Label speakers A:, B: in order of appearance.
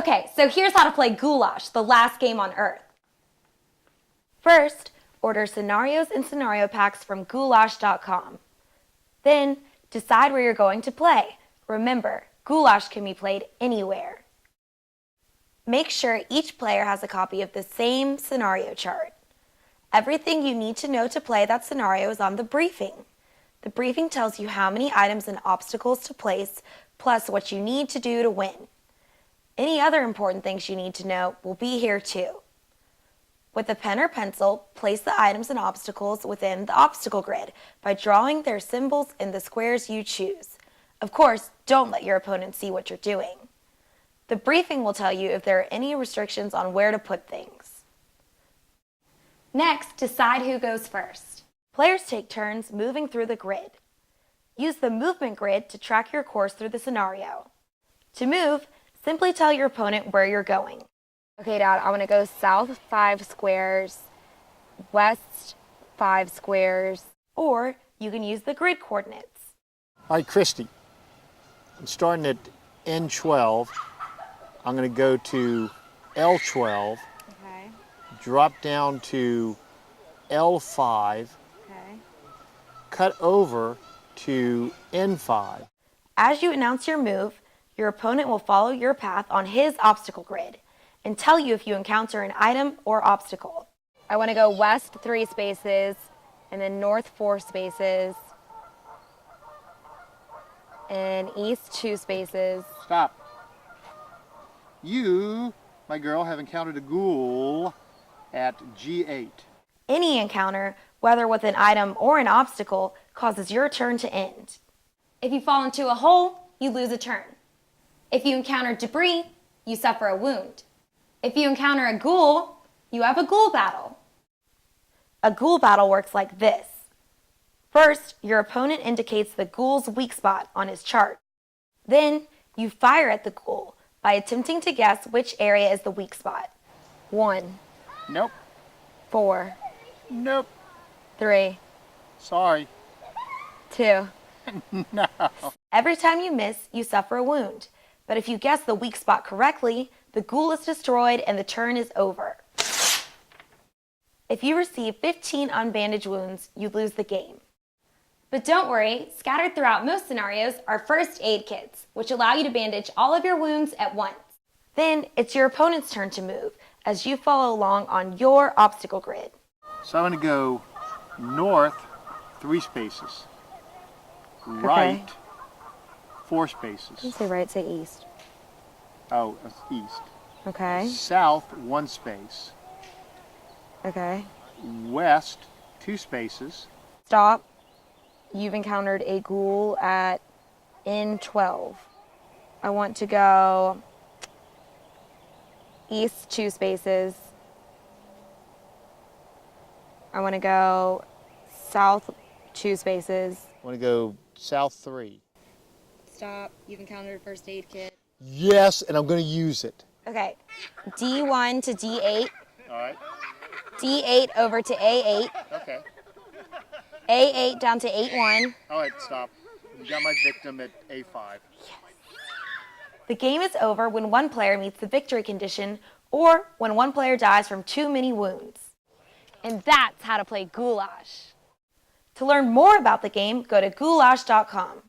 A: Okay, so here's how to play Goulash, the last game on Earth. First, order scenarios and scenario packs from goulash.com. Then, decide where you're going to play. Remember, Goulash can be played anywhere. Make sure each player has a copy of the same scenario chart. Everything you need to know to play that scenario is on the briefing. The briefing tells you how many items and obstacles to place, plus what you need to do to win. Any other important things you need to know will be here too. With a pen or pencil, place the items and obstacles within the obstacle grid by drawing their symbols in the squares you choose. Of course, don't let your opponent see what you're doing. The briefing will tell you if there are any restrictions on where to put things. Next, decide who goes first. Players take turns moving through the grid. Use the movement grid to track your course through the scenario. To move, simply tell your opponent where you're going. Okay, Dad, I want to go south 5 squares, west 5 squares, or you can use the grid coordinates.
B: All right, Christy, I'm starting at N12. I'm going to go to L12,
A: Okay.
B: drop down to L5,
A: Okay.
B: cut over to N5.
A: As you announce your move, your opponent will follow your path on his obstacle grid and tell you if you encounter an item or obstacle. I want to go west 3 spaces and then north 4 spaces and east 2 spaces.
B: Stop. You, my girl, have encountered a ghoul at G8.
A: Any encounter, whether with an item or an obstacle, causes your turn to end. If you fall into a hole, you lose a turn. If you encounter debris, you suffer a wound. If you encounter a ghoul, you have a ghoul battle. A ghoul battle works like this. First, your opponent indicates the ghoul's weak spot on his chart. Then, you fire at the ghoul by attempting to guess which area is the weak spot. 1.
B: Nope.
A: 4.
B: Nope.
A: 3.
B: Sorry.
A: 2.
B: No.
A: Every time you miss, you suffer a wound. But if you guess the weak spot correctly, the ghoul is destroyed and the turn is over. If you receive 15 unbandaged wounds, you lose the game. But don't worry, scattered throughout most scenarios are first aid kits, which allow you to bandage all of your wounds at once. Then it's your opponent's turn to move as you follow along on your obstacle grid.
B: So I'm going to go north 3 spaces, right 4 spaces.
A: You say right, say east.
B: Oh, that's east.
A: Okay.
B: South 1 space,
A: Okay.
B: west 2 spaces.
A: Stop. You've encountered a ghoul at N12. I want to go east 2 spaces. I want to go south 2 spaces.
B: I want to go south 3.
A: Stop. You've encountered a first aid kit.
B: Yes, and I'm going to use it.
A: Okay. D1 to D8.
B: All right.
A: D8 over to A8.
B: Okay.
A: A8 down to 8-1.
B: All right, stop. You got my victim at A5.
A: The game is over when one player meets the victory condition or when one player dies from too many wounds. And that's how to play Goulash. To learn more about the game, go to goulash.com.